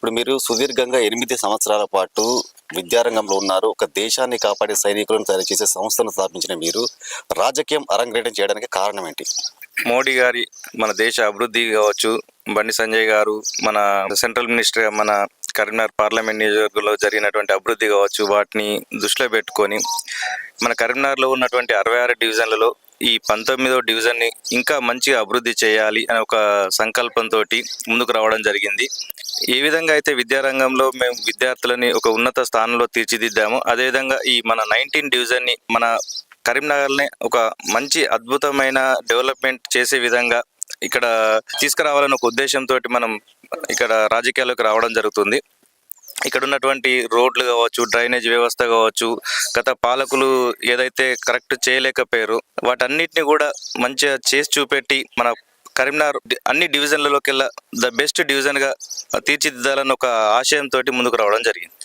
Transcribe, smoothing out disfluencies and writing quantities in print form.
ఇప్పుడు మీరు సుదీర్ఘంగా 8 సంవత్సరాల పాటు విద్యారంగంలో ఉన్నారు. ఒక దేశాన్ని కాపాడే సైనికులను తయారు చేసే సంస్థను స్థాపించిన మీరు రాజకీయం అరంగేట్రం చేయడానికి కారణం ఏంటి? మోడీ గారి మన దేశ అభివృద్ధి కావచ్చు, బండి సంజయ్ గారు మన సెంట్రల్ మినిస్టర్ మన కరీంనగర్ పార్లమెంట్ నియోజకవర్గంలో జరిగినటువంటి అభివృద్ధి కావచ్చు, వాటిని దృష్టిలో పెట్టుకొని మన కరీంనగర్లో ఉన్నటువంటి 66 డివిజన్లలో ఈ 19వ డివిజన్ని ఇంకా మంచిగా అభివృద్ధి చేయాలి అనే ఒక సంకల్పంతో ముందుకు రావడం జరిగింది. ఏ విధంగా అయితే విద్యారంగంలో మేము విద్యార్థులని ఒక ఉన్నత స్థానంలో తీర్చిదిద్దామో, అదేవిధంగా ఈ మన 19 డివిజన్ని మన కరీంనగర్ని ఒక మంచి అద్భుతమైన డెవలప్మెంట్ చేసే విధంగా ఇక్కడ తీసుకురావాలనే ఒక ఉద్దేశంతో మనం ఇక్కడ రాజకీయాల్లోకి రావడం జరుగుతుంది. ఇక్కడ ఉన్నటువంటి రోడ్లు కావచ్చు, డ్రైనేజ్ వ్యవస్థ కావచ్చు, గత పాలకులు ఏదైతే కరెక్ట్ చేయలేకపోయారో వాటన్నిటిని కూడా మంచిగా చేసి చూపెట్టి మన కరీంనగర్ అన్ని డివిజన్లలోకెల్లా ద బెస్ట్ డివిజన్గా తీర్చిదిద్దాలని ఒక ఆశయంతో ముందుకు రావడం జరిగింది.